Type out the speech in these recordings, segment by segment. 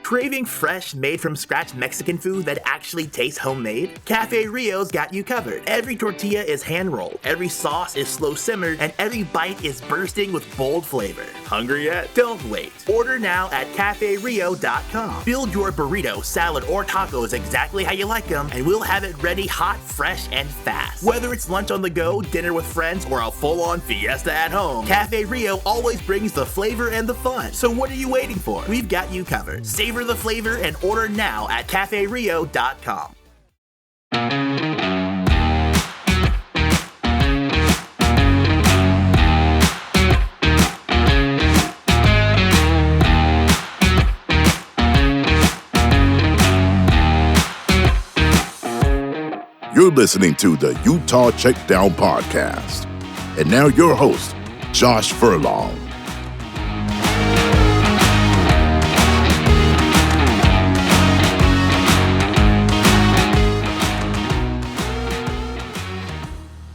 Craving fresh, made-from-scratch Mexican food that actually tastes homemade? Cafe Rio's got you covered. Every tortilla is hand-rolled, every sauce is slow-simmered, and every bite is bursting with bold flavor. Hungry yet? Don't wait. Order now at CafeRio.com. Build your burrito, salad, or tacos exactly how you like them, and we'll have it ready hot, fresh, and fast. Whether it's lunch on the go, dinner with friends, or a full-on fiesta at home, Cafe Rio always brings the flavor and the fun. So what are you waiting for? We've got you covered. Savor the flavor and order now at CafeRio.com. You're listening to the Utah Checkdown podcast. And now your host, Josh Furlong.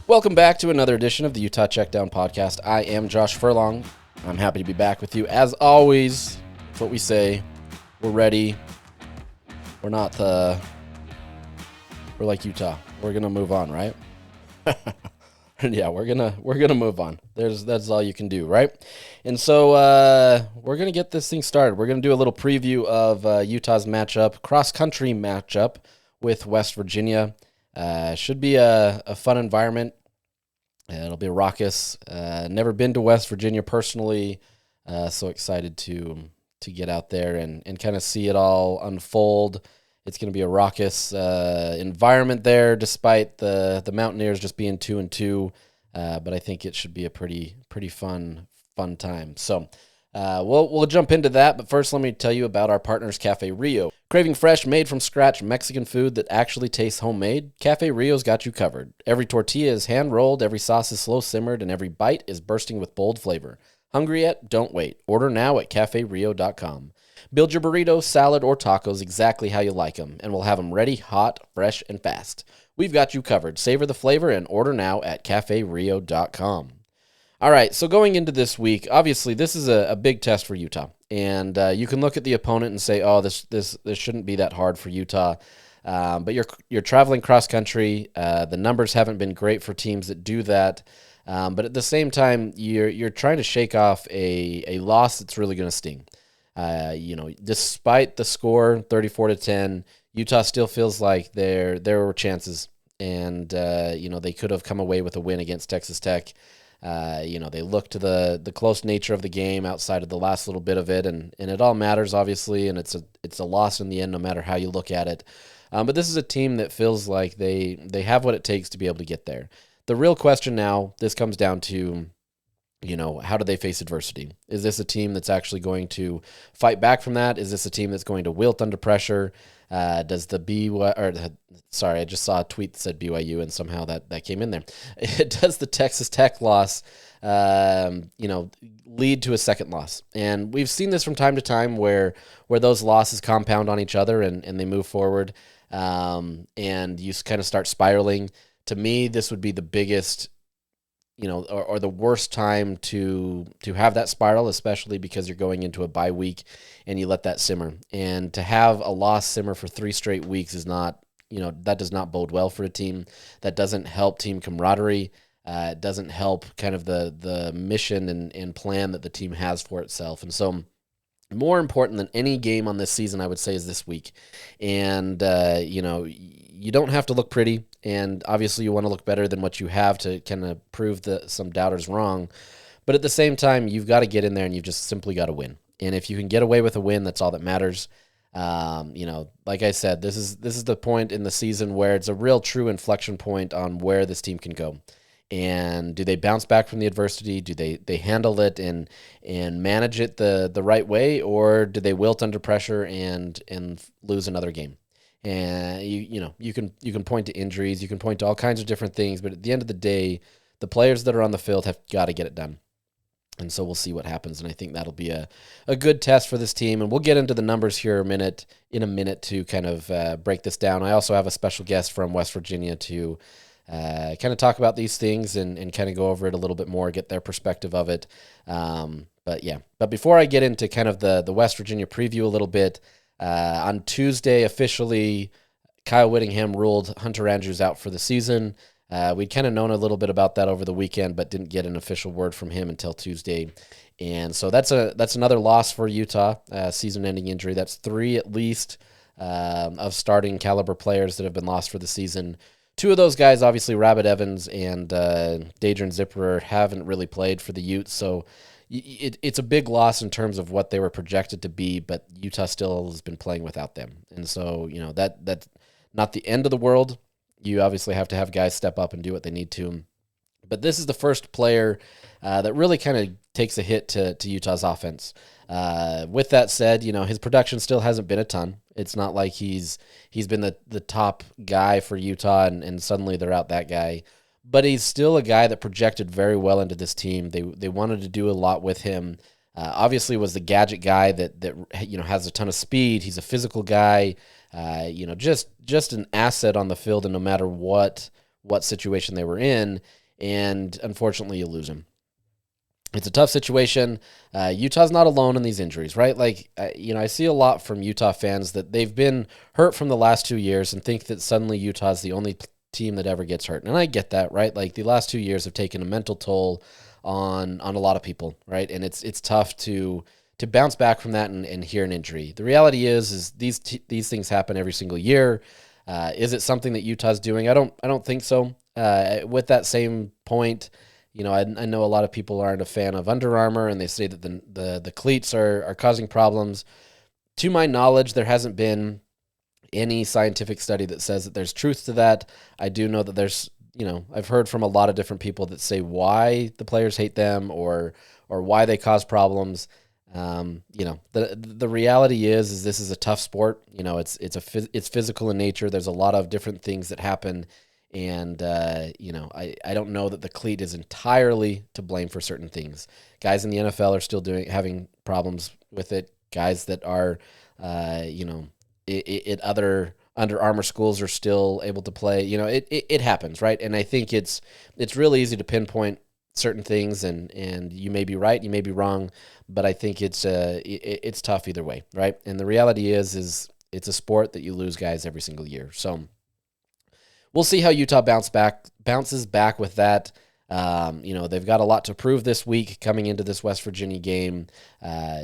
Welcome back to another edition of the Utah Checkdown podcast. I am Josh Furlong. I'm happy to be back with you. As always, that's what we say. We're ready. We're not we're like Utah. We're gonna move on, right? Yeah, we're gonna move on. That's all you can do, right? And so we're gonna get this thing started. We're gonna do a little preview of Utah's cross country matchup with West Virginia. Should be a fun environment. It'll be raucous. Never been to West Virginia personally, so excited to get out there and kind of see it all unfold. It's going to be a raucous environment there, despite the Mountaineers just being 2-2. But I think it should be a pretty fun time. So we'll jump into that. But first, let me tell you about our partners, Cafe Rio. Craving fresh, made from scratch Mexican food that actually tastes homemade? Cafe Rio's got you covered. Every tortilla is hand rolled, every sauce is slow simmered, and every bite is bursting with bold flavor. Hungry yet? Don't wait. Order now at CafeRio.com. Build your burrito, salad, or tacos exactly how you like them, and we'll have them ready, hot, fresh, and fast. We've got you covered. Savor the flavor and order now at CafeRio.com. All right, so going into this week, obviously this is a big test for Utah, and you can look at the opponent and say, oh, this shouldn't be that hard for Utah, but you're traveling cross country. The numbers haven't been great for teams that do that, but at the same time, you're trying to shake off a loss that's really going to sting. Despite the score, 34-10, Utah still feels like there were chances, and they could have come away with a win against Texas Tech. They look to the close nature of the game outside of the last little bit of it, and it all matters, obviously, and it's a loss in the end, no matter how you look at it. But this is a team that feels like they have what it takes to be able to get there. The real question now, this comes down to, how do they face adversity? Is this a team that's actually going to fight back from that? Is this a team that's going to wilt under pressure? I just saw a tweet that said BYU, and somehow that came in there. Does the Texas Tech loss, lead to a second loss? And we've seen this from time to time where those losses compound on each other and they move forward, and you kind of start spiraling. To me, this would be the biggest, or the worst time to have that spiral, especially because you're going into a bye week and you let that simmer. And to have a loss simmer for 3 straight weeks is not, that does not bode well for a team. That doesn't help team camaraderie. It doesn't help kind of the mission and plan that the team has for itself. And so more important than any game on this season, I would say, is this week. And, you don't have to look pretty, and obviously you want to look better than what you have to kind of prove some doubters wrong. But at the same time, you've got to get in there and you've just simply got to win. And if you can get away with a win, that's all that matters. Like I said, this is the point in the season where it's a real true inflection point on where this team can go. And do they bounce back from the adversity? Do they handle it and manage it the right way, or do they wilt under pressure and lose another game? And you can point to injuries, you can point to all kinds of different things, but at the end of the day, the players that are on the field have got to get it done. And so we'll see what happens, and I think that'll be a good test for this team. And we'll get into the numbers here in a minute to kind of break this down. I also have a special guest from West Virginia to kind of talk about these things and kind of go over it a little bit more, get their perspective of it. But before I get into kind of the West Virginia preview a little bit, On Tuesday, officially, Kyle Whittingham ruled Hunter Andrews out for the season. We'd kind of known a little bit about that over the weekend, but didn't get an official word from him until Tuesday. And so that's another loss for Utah, season-ending injury. That's 3 at least of starting caliber players that have been lost for the season. 2 of those guys, obviously Rabbit Evans and Dadrian Zipperer, haven't really played for the Utes, so it's a big loss in terms of what they were projected to be, but Utah still has been playing without them. And so, that's not the end of the world. You obviously have to have guys step up and do what they need to. But this is the first player that really kind of takes a hit to Utah's offense. With that said, his production still hasn't been a ton. It's not like he's been the top guy for Utah and suddenly they're out that guy. But he's still a guy that projected very well into this team. They wanted to do a lot with him. Obviously was the gadget guy that has a ton of speed. He's a physical guy. Just an asset on the field, and no matter what situation they were in. And unfortunately, you lose him. It's a tough situation. Utah's not alone in these injuries, right? I see a lot from Utah fans that they've been hurt from the last 2 years and think that suddenly Utah's the only team that ever gets hurt. And I get that, right? The last 2 years have taken a mental toll on a lot of people, right? And it's tough to bounce back from that and hear an injury. The reality is these things happen every single year. Is it something that Utah's doing? I don't think so. With that same point, I know a lot of people aren't a fan of Under Armour, and they say that the cleats are causing problems. To my knowledge, there hasn't been any scientific study that says that there's truth to that. I do know that there's, I've heard from a lot of different people that say why the players hate them or why they cause problems. The reality is this is a tough sport. It's physical in nature. There's a lot of different things that happen. And, I don't know that the cleat is entirely to blame for certain things. Guys in the NFL are still having problems with it. Guys that are, at other Under Armour schools are still able to play. It happens, right? And I think it's really easy to pinpoint certain things, and you may be right, you may be wrong, but I think it's tough either way, right? And the reality is it's a sport that you lose guys every single year. So we'll see how Utah bounces back with that. They've got a lot to prove this week coming into this West Virginia game.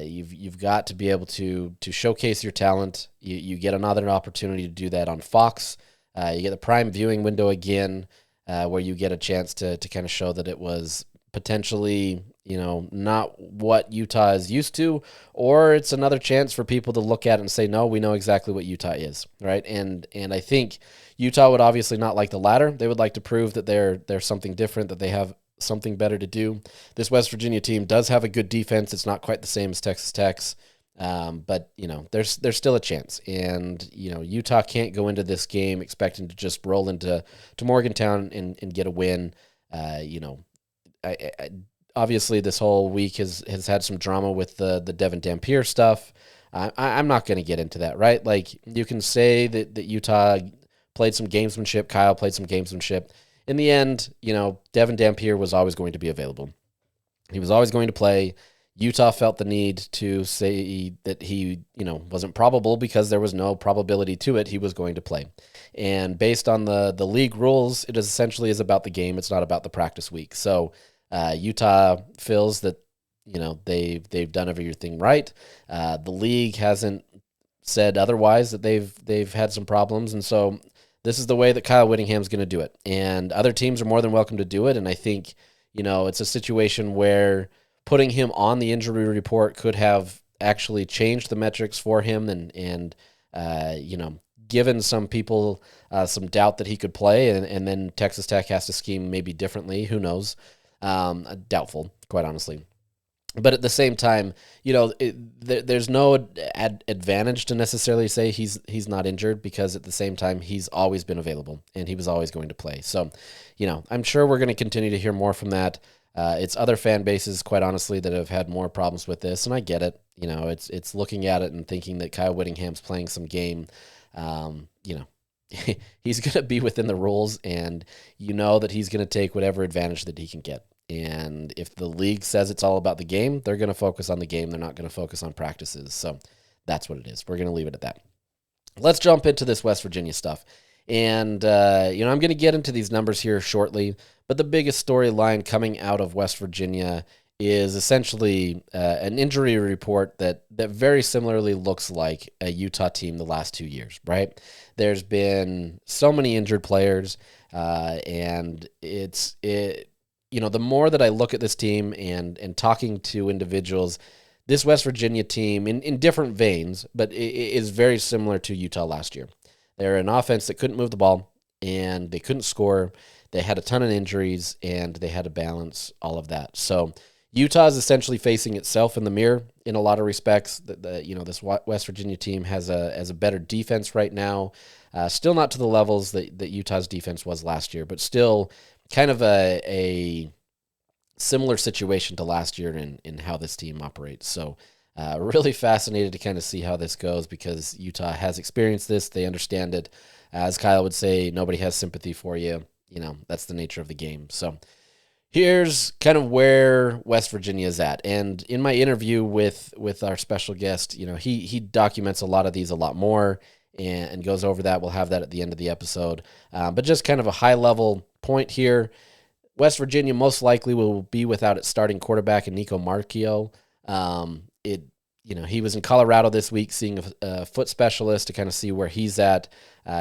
You've got to be able to showcase your talent. You get another opportunity to do that on Fox. You get the prime viewing window again, where you get a chance to kind of show that it was potentially, not what Utah is used to, or it's another chance for people to look at it and say, no, we know exactly what Utah is, right? And I think Utah would obviously not like the latter. They would like to prove that they're something different, that they have something better to do. This West Virginia team does have a good defense. It's not quite the same as Texas Tech's, but there's still a chance. And Utah can't go into this game expecting to just roll into Morgantown and get a win. Obviously this whole week has had some drama with the Devin Dampier stuff. I'm not going to get into that, right? You can say that Utah played some gamesmanship. Kyle played some gamesmanship. In the end, Devin Dampier was always going to be available. He was always going to play. Utah felt the need to say that he, wasn't probable because there was no probability to it. He was going to play. And based on the league rules, it essentially is about the game. It's not about the practice week. So Utah feels that, they've done everything right. The league hasn't said otherwise, that they've had some problems. And so this is the way that Kyle Whittingham's going to do it. And other teams are more than welcome to do it. And I think, it's a situation where putting him on the injury report could have actually changed the metrics for him and given some people some doubt that he could play. And then Texas Tech has to scheme maybe differently. Who knows? Doubtful, quite honestly. But at the same time, there's no advantage to necessarily say he's not injured, because at the same time, he's always been available and he was always going to play. So, I'm sure we're going to continue to hear more from that. It's other fan bases, quite honestly, that have had more problems with this, and I get it. It's looking at it and thinking that Kyle Whittingham's playing some game. He's going to be within the rules, and that he's going to take whatever advantage that he can get. And if the league says it's all about the game, they're going to focus on the game. They're not going to focus on practices. So that's what it is. We're going to leave it at that. Let's jump into this West Virginia stuff. And, I'm going to get into these numbers here shortly, but the biggest storyline coming out of West Virginia is essentially an injury report that very similarly looks like a Utah team the last 2 years, right? There's been so many injured players, and the more that I look at this team and talking to individuals, this West Virginia team, in different veins, but it is very similar to Utah last year. They're an offense that couldn't move the ball, and they couldn't score. They had a ton of injuries, and they had to balance all of that. So Utah is essentially facing itself in the mirror in a lot of respects. This West Virginia team has a better defense right now. Still not to the levels that Utah's defense was last year, but still kind of a similar situation to last year in how this team operates. So really fascinated to kind of see how this goes because Utah has experienced this. They understand it. As Kyle would say, nobody has sympathy for you. That's the nature of the game. So here's kind of where West Virginia is at. And in my interview with our special guest, he documents a lot of these a lot more and goes over that. We'll have that at the end of the episode. But just kind of a high-level point here. West Virginia most likely will be without its starting quarterback in Nico Marchio. He was in Colorado this week seeing a foot specialist to kind of see where he's at.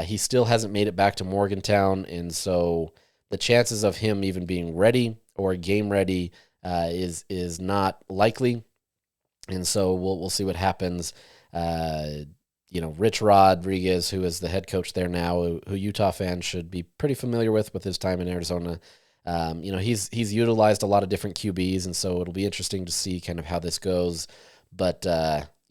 He still hasn't made it back to Morgantown, and so the chances of him even being ready or game ready is not likely. And so we'll see what happens. Rich Rodriguez, who is the head coach there now, who Utah fans should be pretty familiar with his time in Arizona. He's utilized a lot of different QBs, and so it'll be interesting to see kind of how this goes. But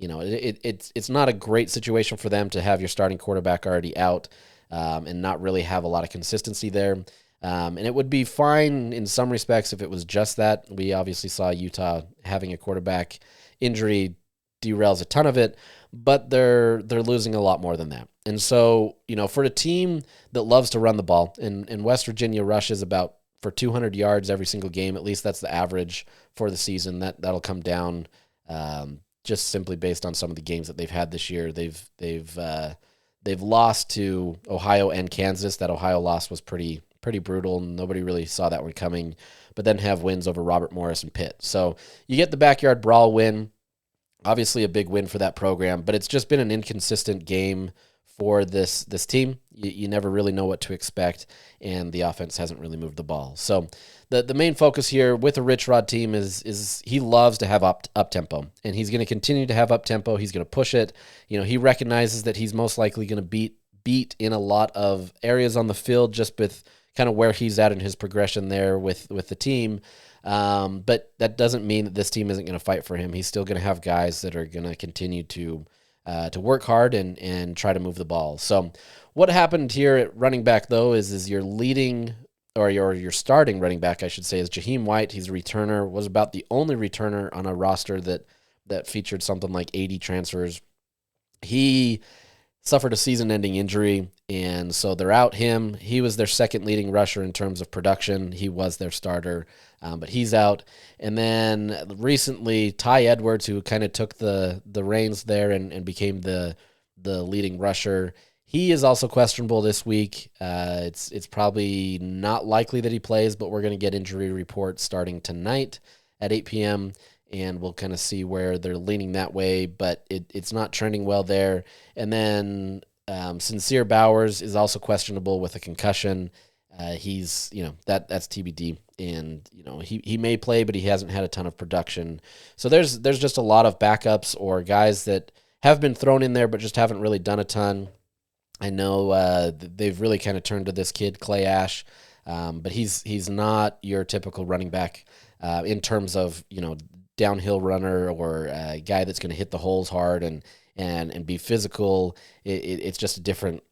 it's not a great situation for them to have your starting quarterback already out and not really have a lot of consistency there. And it would be fine in some respects if it was just that. We obviously saw Utah having a quarterback injury derails a ton of it, but they're losing a lot more than that. And so, for a team that loves to run the ball, and West Virginia rushes about for 200 yards every single game, at least that's the average for the season. That'll come down just simply based on some of the games that they've had this year. They've lost to Ohio and Kansas. That Ohio loss was pretty brutal. Nobody really saw that one coming, but then have wins over Robert Morris and Pitt. So you get the backyard brawl win, obviously a big win for that program, but it's just been an inconsistent game for this team. You never really know what to expect, and the offense hasn't really moved the ball. So the main focus here with the Rich Rod team is he loves to have up-tempo, and he's going to continue to have up-tempo. He's going to push it. He recognizes that he's most likely going to beat in a lot of areas on the field just with kind of where he's at in his progression there with the team. But that doesn't mean that this team isn't going to fight for him. He's still going to have guys that are going to continue to work hard and try to move the ball. So what happened here at running back, though, is your leading or your starting running back, I should say, is Jaheim White. He's a returner, was about the only returner on a roster that featured something like 80 transfers. He suffered a season-ending injury, and so they're out him. He was their second leading rusher in terms of production. He was their starter, but he's out. And then recently, Ty Edwards, who kind of took the reins there and became the leading rusher, he is also questionable this week. It's probably not likely that he plays, but we're going to get injury reports starting tonight at 8 p.m., and we'll kind of see where they're leaning that way, but it's not trending well there. And then Sincere Bowers is also questionable with a concussion. He's, that's TBD, and, he may play, but he hasn't had a ton of production. So there's just a lot of backups or guys that have been thrown in there but just haven't really done a ton. I know they've really kind of turned to this kid, Clay Ash, but he's not your typical running back in terms of, downhill runner or a guy that's going to hit the holes hard and be physical. It's just a different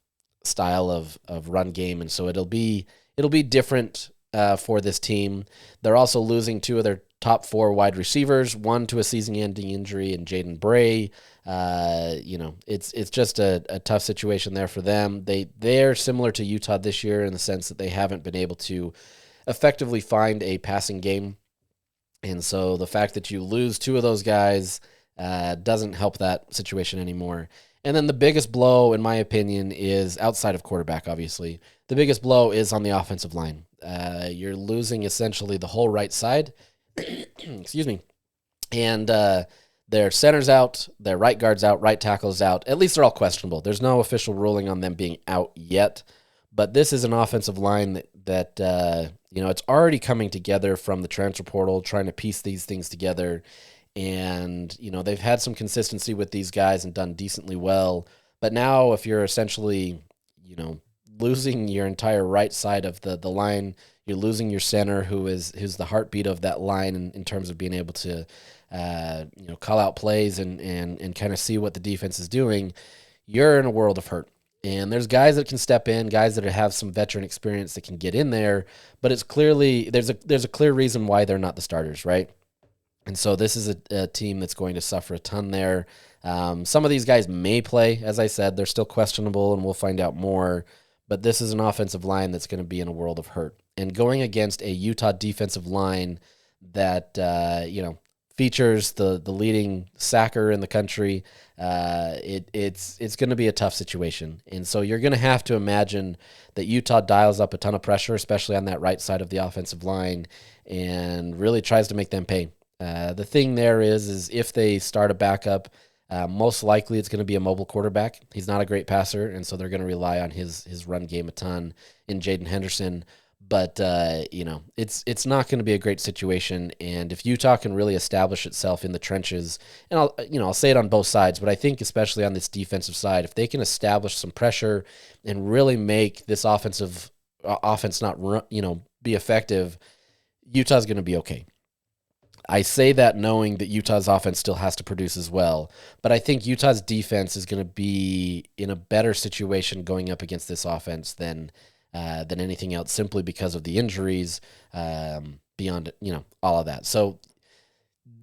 style of run game, and so it'll be different for this team. They're also losing two of their top four wide receivers, one to a season-ending injury, and Jaden Bray. It's just a tough situation there for them. They're similar to Utah this year in the sense that they haven't been able to effectively find a passing game. And so the fact that you lose two of those guys doesn't help that situation anymore. And then the biggest blow, in my opinion, is outside of quarterback, obviously. The biggest blow is on the offensive line. You're losing essentially the whole right side. Excuse me. And their center's out, their right guard's out, right tackle's out. At least they're all questionable. There's no official ruling on them being out yet. But this is an offensive line that it's already coming together from the transfer portal, trying to piece these things together. And, they've had some consistency with these guys and done decently well. But now if you're essentially, losing your entire right side of the line, you're losing your center who's the heartbeat of that line in terms of being able to, call out plays and kind of see what the defense is doing, you're in a world of hurt. And there's guys that can step in, guys that have some veteran experience that can get in there, but it's clearly, there's a clear reason why they're not the starters, right? And so this is a team that's going to suffer a ton there. Some of these guys may play, as I said, they're still questionable, and we'll find out more. But this is an offensive line that's going to be in a world of hurt. And going against a Utah defensive line that, features the leading sacker in the country, it's going to be a tough situation. And so you're going to have to imagine that Utah dials up a ton of pressure, especially on that right side of the offensive line, and really tries to make them pay. The thing there is if they start a backup, most likely it's going to be a mobile quarterback. He's not a great passer, and so they're going to rely on his run game a ton in Jaden Henderson. But, it's not going to be a great situation. And if Utah can really establish itself in the trenches, and I'll say it on both sides, but I think especially on this defensive side, if they can establish some pressure and really make this offense not run, be effective, Utah's going to be okay. I say that knowing that Utah's offense still has to produce as well, but I think Utah's defense is going to be in a better situation going up against this offense than anything else, simply because of the injuries, beyond all of that. So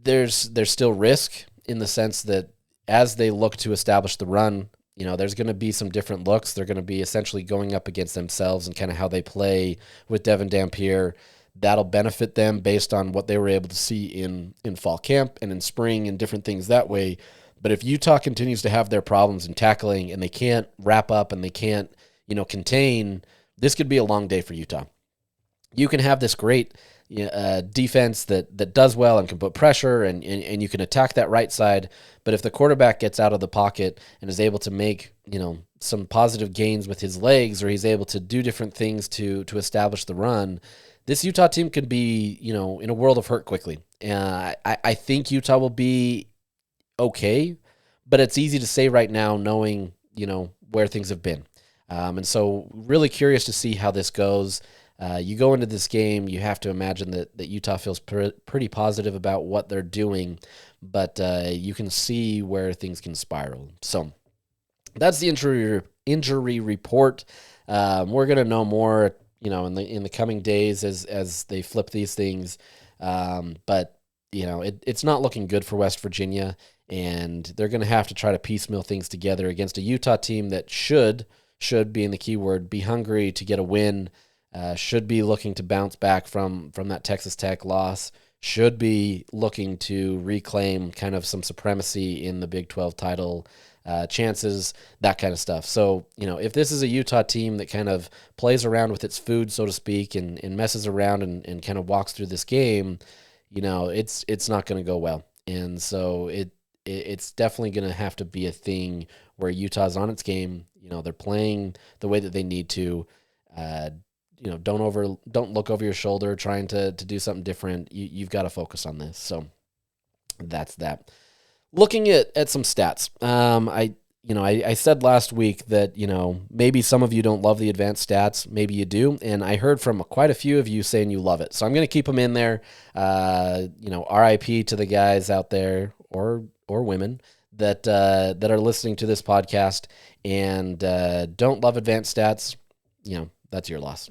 there's still risk in the sense that as they look to establish the run, there's going to be some different looks. They're going to be essentially going up against themselves and kind of how they play with Devin Dampier. That'll benefit them based on what they were able to see in fall camp and in spring and different things that way. But if Utah continues to have their problems in tackling and they can't wrap up and they can't, contain, this could be a long day for Utah. You can have this great defense that does well and can put pressure and you can attack that right side. But if the quarterback gets out of the pocket and is able to make, some positive gains with his legs, or he's able to do different things to establish the run, this Utah team could be, in a world of hurt quickly. I think Utah will be okay, but it's easy to say right now knowing, where things have been. And so really curious to see how this goes. You go into this game, you have to imagine that Utah feels pretty positive about what they're doing, but you can see where things can spiral. So that's the injury report. We're going to know more, in the coming days as they flip these things. But it's not looking good for West Virginia, and they're going to have to try to piecemeal things together against a Utah team that should being the key word, be hungry to get a win, should be looking to bounce back from that Texas Tech loss, should be looking to reclaim kind of some supremacy in the Big 12 title chances, that kind of stuff. So, if this is a Utah team that kind of plays around with its food, so to speak, and messes around and kind of walks through this game, it's not going to go well. And so it's definitely going to have to be a thing where Utah's on its game. They're playing the way that they need to. Don't look over your shoulder trying to do something different. You've got to focus on this. So that's that. Looking at some stats, I said last week that, maybe some of you don't love the advanced stats. Maybe you do. And I heard from quite a few of you saying you love it. So I'm going to keep them in there. RIP to the guys out there or women that are listening to this podcast and don't love advanced stats. That's your loss.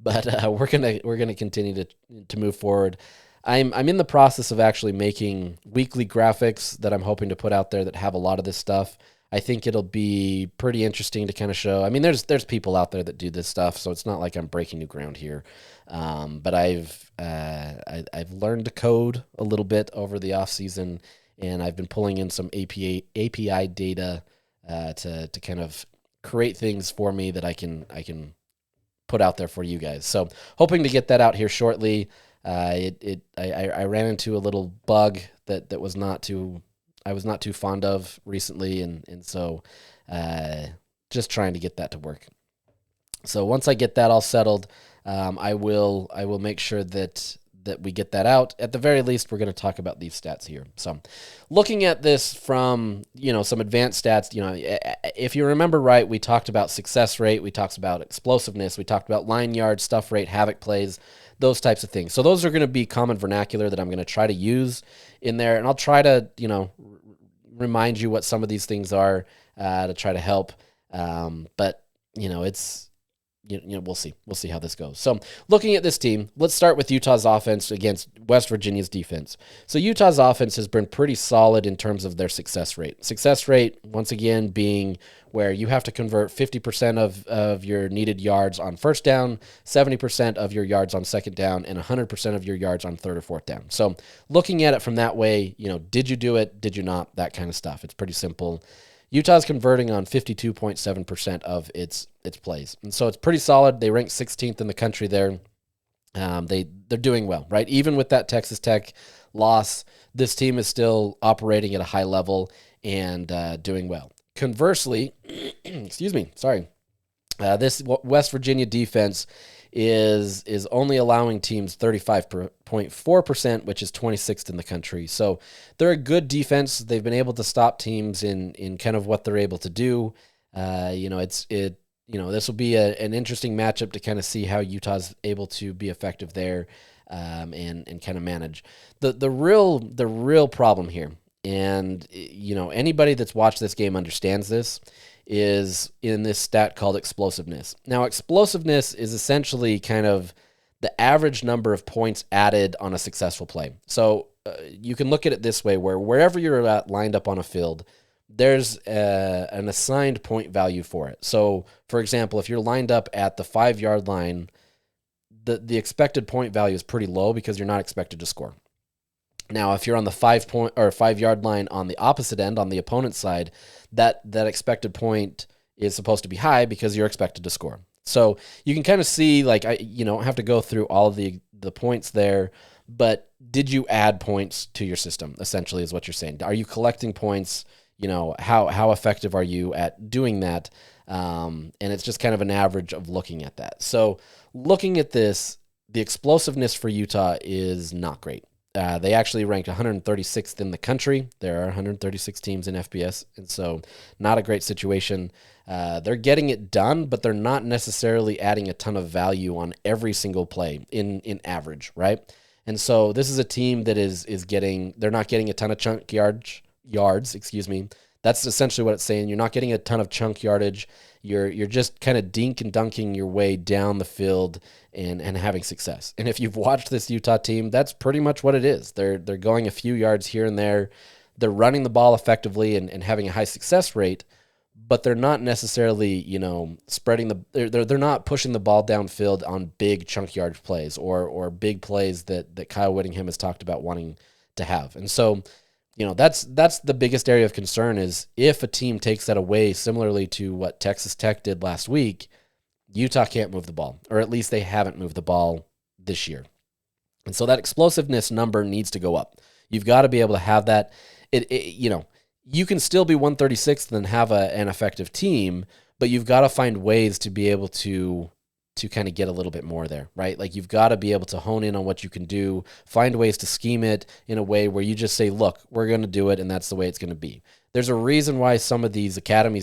But we're gonna continue to move forward. I'm in the process of actually making weekly graphics that I'm hoping to put out there that have a lot of this stuff. I think it'll be pretty interesting to kind of show. I mean, there's people out there that do this stuff, so it's not like I'm breaking new ground here. But I've learned to code a little bit over the off season, and I've been pulling in some API data to kind of create things for me that I can put out there for you guys. So hoping to get that out here shortly. I ran into a little bug that I was not too fond of recently, and so just trying to get that to work. So once I get that all settled, I will make sure that we get that out. At the very least, we're going to talk about these stats here. So looking at this from, some advanced stats, if you remember right, we talked about success rate, we talked about explosiveness, we talked about line yards, stuff rate, havoc plays, those types of things. So those are going to be common vernacular that I'm going to try to use in there, and I'll try to, remind you what some of these things are to try to help. But it's, we'll see. We'll see how this goes. So looking at this team, let's start with Utah's offense against West Virginia's defense. So Utah's offense has been pretty solid in terms of their success rate. Success rate, once again, being where you have to convert 50% of your needed yards on first down, 70% of your yards on second down, and 100% of your yards on third or fourth down. So looking at it from that way, did you do it? Did you not? That kind of stuff. It's pretty simple. Utah's converting on 52.7% of its plays. And so it's pretty solid. They rank 16th in the country there. They're doing well, right? Even with that Texas Tech loss, this team is still operating at a high level and doing well. Conversely, this West Virginia defense is only allowing teams 35.4%, which is 26th in the country. So they're a good defense. They've been able to stop teams in kind of what they're able to do. This will be an interesting matchup to kind of see how Utah's able to be effective there and kind of manage. The real problem here, and anybody that's watched this game understands this, is in this stat called explosiveness. Now, explosiveness is essentially kind of the average number of points added on a successful play. So you can look at it this way, where wherever you're at lined up on a field, there's an assigned point value for it. So, for example, if you're lined up at the 5-yard line, the expected point value is pretty low because you're not expected to score. Now, if you're on the 5-yard line on the opposite end, on the opponent's side, that expected point is supposed to be high because you're expected to score. So you can kind of see, you don't have to go through all of the points there, but did you add points to your system, essentially, is what you're saying. Are you collecting points? How effective are you at doing that? And it's just kind of an average of looking at that. So looking at this, the explosiveness for Utah is not great. They actually ranked 136th in the country. There are 136 teams in FBS, and so not a great situation. They're getting it done, but they're not necessarily adding a ton of value on every single play in average, right? And so this is a team that they're not getting a ton of chunk yards. That's essentially what it's saying. You're not getting a ton of chunk yardage. You're just kind of dink and dunking your way down the field and having success. And if you've watched this Utah team, that's pretty much what it is. They're going a few yards here and there. They're running the ball effectively and having a high success rate, but they're not necessarily, they're not pushing the ball downfield on big chunk yard plays or big plays that Kyle Whittingham has talked about wanting to have. And so, that's the biggest area of concern is if a team takes that away, similarly to what Texas Tech did last week, Utah can't move the ball, or at least they haven't moved the ball this year. And so that explosiveness number needs to go up. You've got to be able to have that. You can still be 136th and have an effective team, but you've got to find ways to be able to kind of get a little bit more there, right? Like you've got to be able to hone in on what you can do, find ways to scheme it in a way where you just say, look, we're going to do it, and that's the way it's going to be. There's a reason why some of these academy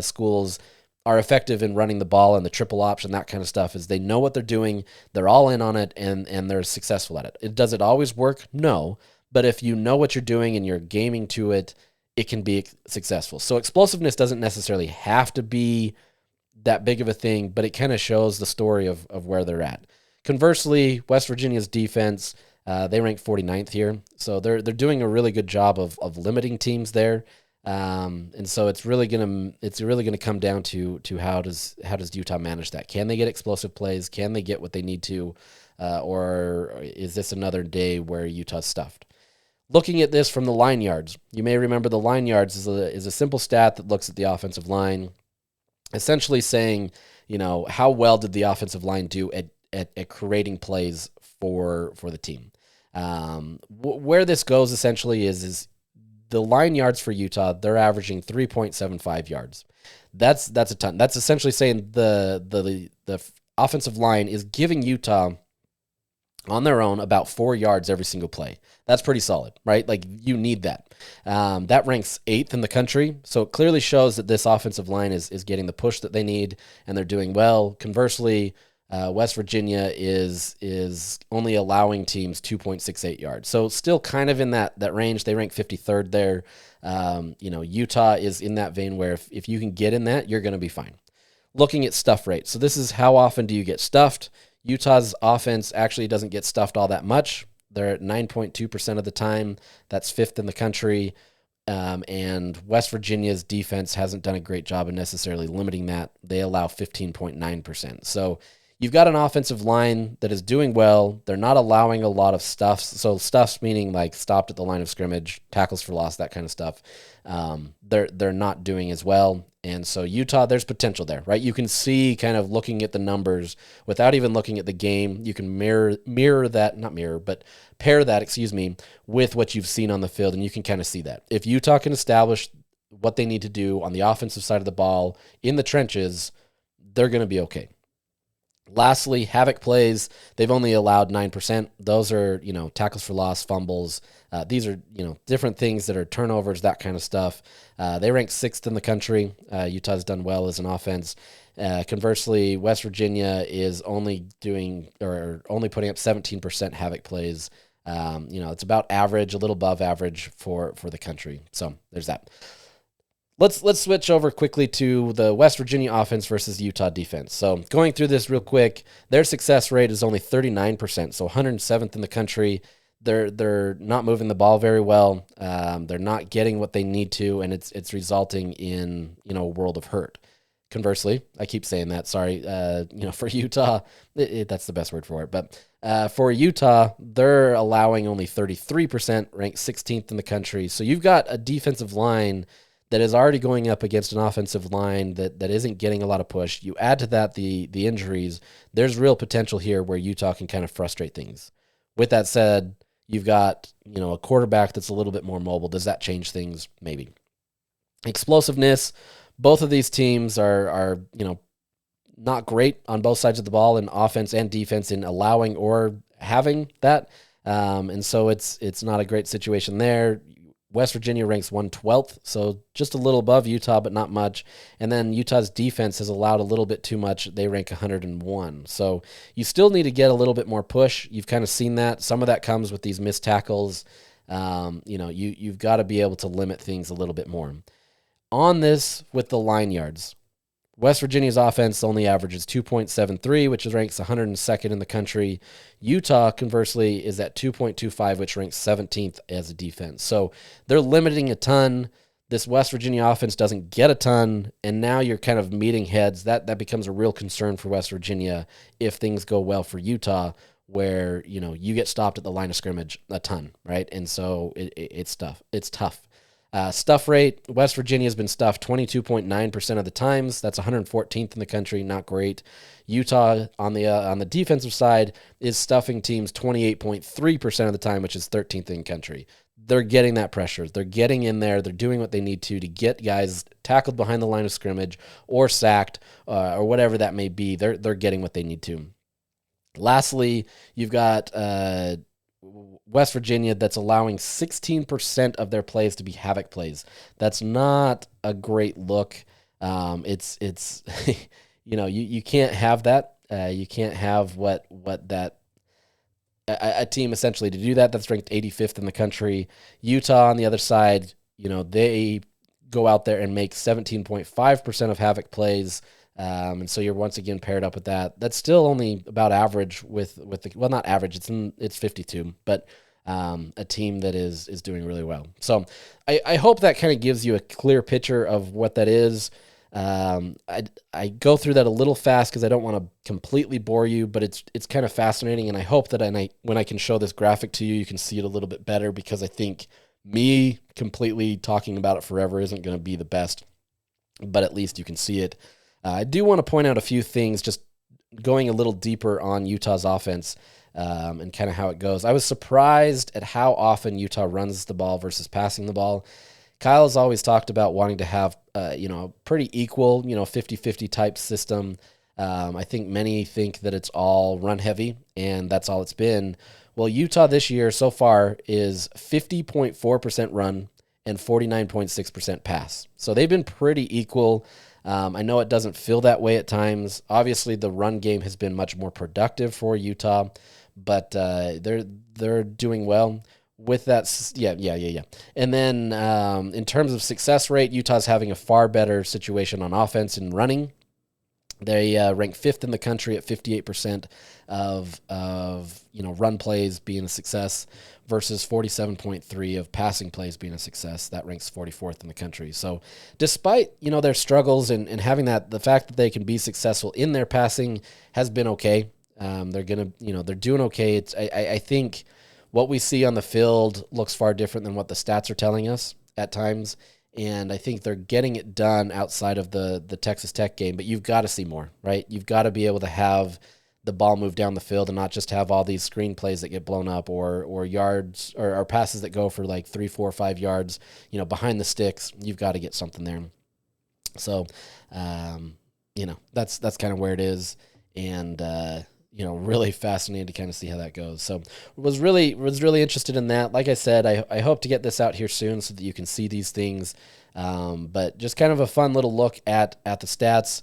schools are effective in running the ball and the triple option, that kind of stuff, is they know what they're doing, they're all in on it, and they're successful at it. Does it always work? No. But if you know what you're doing and you're gaming to it, it can be successful. So explosiveness doesn't necessarily have to be that big of a thing, but it kind of shows the story of where they're at. Conversely, West Virginia's defense, they rank 49th here. So they're doing a really good job of limiting teams there. And so it's really gonna come down to how does Utah manage that? Can they get explosive plays? Can they get what they need to? Or is this another day where Utah's stuffed? Looking at this from the line yards, you may remember the line yards is a simple stat that looks at the offensive line, essentially saying, how well did the offensive line do at creating plays for the team. Where this goes essentially is the line yards for Utah, they're averaging 3.75 yards. That's a ton. That's essentially saying the offensive line is giving Utah on their own about 4 yards every single play. That's pretty solid, right? Like, you need that. That ranks 8th in the country, so it clearly shows that this offensive line is getting the push that they need, and they're doing well. Conversely, West Virginia is only allowing teams 2.68 yards. So still kind of in that range. They rank 53rd there. Utah is in that vein where if you can get in that, you're going to be fine. Looking at stuff rate. So this is how often do you get stuffed. Utah's offense actually doesn't get stuffed all that much. They're at 9.2% of the time. That's 5th in the country. And West Virginia's defense hasn't done a great job of necessarily limiting that. They allow 15.9%. So you've got an offensive line that is doing well. They're not allowing a lot of stuffs. So stuffs meaning like stopped at the line of scrimmage, tackles for loss, that kind of stuff. They're not doing as well. And so Utah, there's potential there, right? You can see kind of looking at the numbers without even looking at the game. You can pair that, with what you've seen on the field, and you can kind of see that. If Utah can establish what they need to do on the offensive side of the ball in the trenches, they're going to be okay. Lastly, havoc plays, they've only allowed 9%. Those are, tackles for loss, fumbles. These are, different things that are turnovers, that kind of stuff. They rank 6th in the country. Utah's done well as an offense. Conversely, West Virginia is only putting up 17% havoc plays. It's about average, a little above average for the country. So there's that. Let's switch over quickly to the West Virginia offense versus Utah defense. So going through this real quick, their success rate is only 39%, so 107th in the country. They're not moving the ball very well. They're not getting what they need to, and it's resulting in a world of hurt. Conversely, I keep saying that. Sorry, for Utah, that's the best word for it. But for Utah, they're allowing only 33%, ranked 16th in the country. So you've got a defensive line that is already going up against an offensive line that isn't getting a lot of push. You add to that the injuries, there's real potential here where Utah can kind of frustrate things. With that said, you've got, a quarterback that's a little bit more mobile. Does that change things? Maybe. Explosiveness, both of these teams are not great on both sides of the ball in offense and defense in allowing or having that. And so it's not a great situation there. West Virginia ranks 112th, so just a little above Utah, but not much. And then Utah's defense has allowed a little bit too much. They rank 101. So you still need to get a little bit more push. You've kind of seen that. Some of that comes with these missed tackles. You've got to be able to limit things a little bit more. On this, with the line yards, West Virginia's offense only averages 2.73, which ranks 102nd in the country. Utah, conversely, is at 2.25, which ranks 17th as a defense. So they're limiting a ton. This West Virginia offense doesn't get a ton, and now you're kind of meeting heads. That becomes a real concern for West Virginia if things go well for Utah, where you get stopped at the line of scrimmage a ton, right? And so it's tough. It's tough. Stuff rate, West Virginia has been stuffed 22.9% of the times. That's 114th in the country, not great. Utah, on the defensive side, is stuffing teams 28.3% of the time, which is 13th in country. They're getting that pressure. They're getting in there. They're doing what they need to get guys tackled behind the line of scrimmage or sacked or whatever that may be. They're getting what they need to. Lastly, you've got West Virginia that's allowing 16% of their plays to be havoc plays. That's not a great look. It's you can't have that. You can't have what that a team essentially to do that. That's ranked 85th in the country. Utah on the other side, they go out there and make 17.5% of havoc plays. And so you're once again paired up with that. That's still only about average with not average. It's 52, but a team that is doing really well. So I hope that kind of gives you a clear picture of what that is. I go through that a little fast because I don't want to completely bore you, but it's kind of fascinating, and I hope that when I can show this graphic to you, you can see it a little bit better, because I think me completely talking about it forever isn't going to be the best, but at least you can see it. I do want to point out a few things, just going a little deeper on Utah's offense and kind of how it goes. I was surprised at how often Utah runs the ball versus passing the ball. Kyle's always talked about wanting to have, pretty equal, 50-50 type system. I think many think that it's all run heavy, and that's all it's been. Well, Utah this year so far is 50.4% run and 49.6% pass. So they've been pretty equal. I know it doesn't feel that way at times. Obviously, the run game has been much more productive for Utah, but they're doing well. With that, yeah. And then in terms of success rate, Utah's having a far better situation on offense and running. They rank 5th in the country at 58% of run plays being a success versus 47.3% of passing plays being a success. That ranks 44th in the country. So despite, their struggles and having the fact that they can be successful in their passing has been okay. They're doing okay. I think what we see on the field looks far different than what the stats are telling us at times. And I think they're getting it done outside of the Texas Tech game, but you've got to see more, right? You've got to be able to have the ball move down the field and not just have all these screen plays that get blown up or yards or passes that go for like 3, 4, 5 yards, behind the sticks. You've got to get something there. So, that's kind of where it is. And, really fascinating to kind of see how that goes. So was really interested in that. Like I said, I hope to get this out here soon so that you can see these things. But just kind of a fun little look at the stats.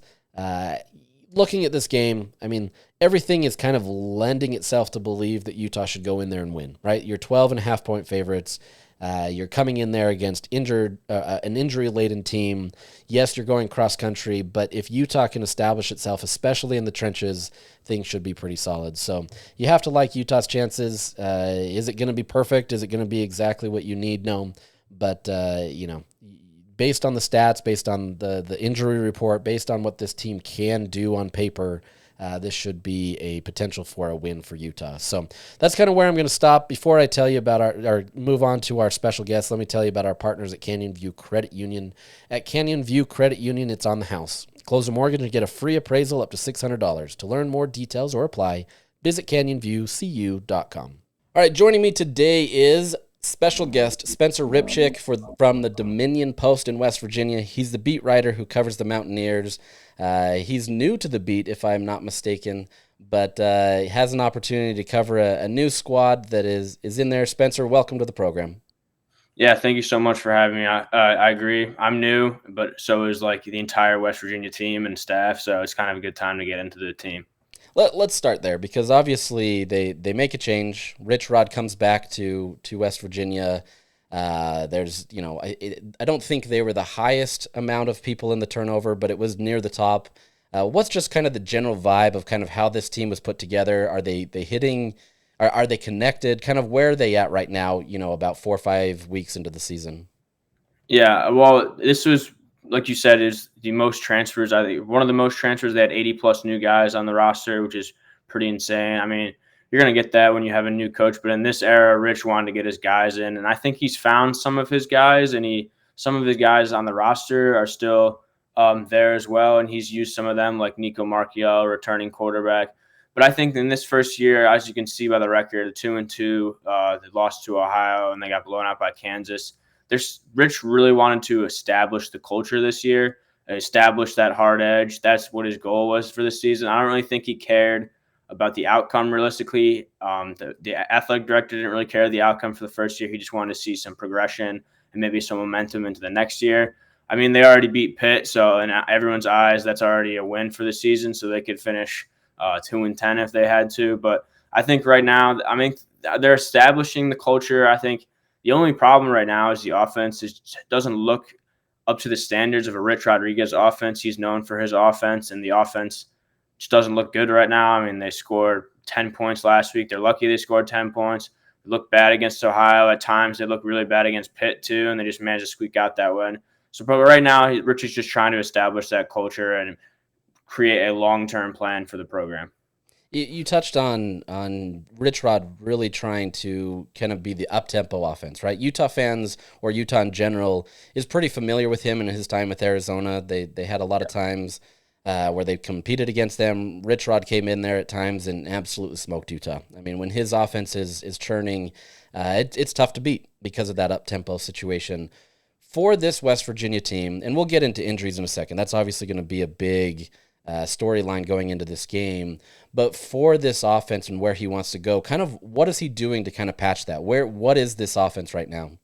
Looking at this game, I mean, everything is kind of lending itself to believe that Utah should go in there and win, right? You're 12.5 point favorites. You're coming in there against an injury-laden team. Yes, you're going cross-country, but if Utah can establish itself, especially in the trenches, things should be pretty solid. So you have to like Utah's chances. Is it going to be perfect? Is it going to be exactly what you need? No. But, based on the stats, based on the injury report, based on what this team can do on paper, this should be a potential for a win for Utah. So that's kind of where I'm going to stop. Before I tell you about our move on to our special guests, let me tell you about our partners at Canyon View Credit Union. At Canyon View Credit Union, it's on the house. Close a mortgage and get a free appraisal up to $600. To learn more details or apply, visit canyonviewcu.com. All right, joining me today is special guest Spencer Ripchik from the Dominion Post in West Virginia. He's the beat writer who covers the Mountaineers. He's new to the beat, if I'm not mistaken, but has an opportunity to cover a new squad that is in there. Spencer, welcome to the program. Yeah, thank you so much for having me. I agree. I'm new, but so is like the entire West Virginia team and staff, so it's kind of a good time to get into the team. Let's start there, because obviously they make a change. Rich Rod comes back to West Virginia. There's, I don't think they were the highest amount of people in the turnover, but it was near the top. What's just kind of the general vibe of kind of how this team was put together? Are they hitting? Are they connected? Kind of where are they at right now? About 4 or 5 weeks into the season. Yeah, well, this was, like you said, is the most transfers. I think one of the most transfers. They had 80+ new guys on the roster, which is pretty insane. I mean, you're going to get that when you have a new coach, but in this era, Rich wanted to get his guys in, and I think he's found some of his guys, and some of his guys on the roster are still there as well, and he's used some of them, like Nico Marchiel, returning quarterback. But I think in this first year, as you can see by the record, 2-2, they lost to Ohio, and they got blown out by Kansas. Rich really wanted to establish the culture this year, establish that hard edge. That's what his goal was for the season. I don't really think he cared about the outcome realistically. The athletic director didn't really care the outcome for the first year. He just wanted to see some progression and maybe some momentum into the next year. I mean, they already beat Pitt, so in everyone's eyes, that's already a win for the season, so they could finish 2-10 if they had to. But I think right now, they're establishing the culture. I think the only problem right now is the offense doesn't look up to the standards of a Rich Rodriguez offense. He's known for his offense, and the offense just doesn't look good right now. I mean, they scored 10 points last week. They're lucky they scored 10 points. They look bad against Ohio at times. They look really bad against Pitt too, and they just managed to squeak out that win. So, but right now, Rich is just trying to establish that culture and create a long-term plan for the program. You touched on Rich Rod really trying to kind of be the up-tempo offense, right? Utah fans, or Utah in general, is pretty familiar with him and his time with Arizona. They had a lot of times where they competed against them. Rich Rod came in there at times and absolutely smoked Utah. I mean, when his offense is churning, it's tough to beat because of that up-tempo situation. For this West Virginia team, and we'll get into injuries in a second, that's obviously going to be a big storyline going into this game. But for this offense and where he wants to go, kind of what is he doing to kind of patch that? What is this offense right now?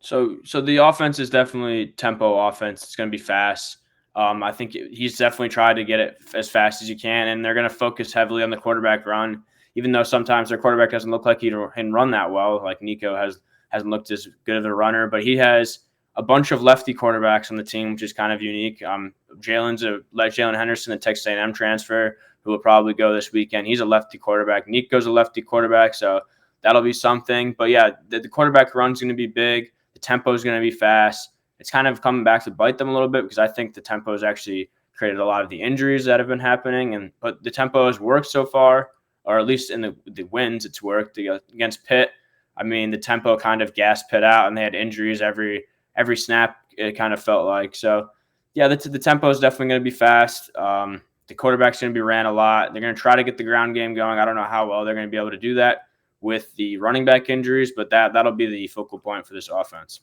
So the offense is definitely tempo offense. It's going to be fast. I think he's definitely tried to get it as fast as you can, and they're going to focus heavily on the quarterback run, even though sometimes their quarterback doesn't look like he can run that well. Like Nico hasn't looked as good of a runner, but he has a bunch of lefty quarterbacks on the team, which is kind of unique. Jalen Henderson, the Texas A&M transfer, who will probably go this weekend. He's a lefty quarterback. Nico's a lefty quarterback, so that'll be something. But yeah, the quarterback run's going to be big. The tempo is going to be fast. It's kind of coming back to bite them a little bit because I think the tempo has actually created a lot of the injuries that have been happening. But the tempo has worked so far, or at least in the wins, it's worked. Against Pitt, I mean, the tempo kind of gassed Pitt out, and they had injuries every snap, it kind of felt like. So, yeah, the tempo is definitely going to be fast. The quarterback's going to be ran a lot. They're going to try to get the ground game going. I don't know how well they're going to be able to do that with the running back injuries, but that'll be the focal point for this offense.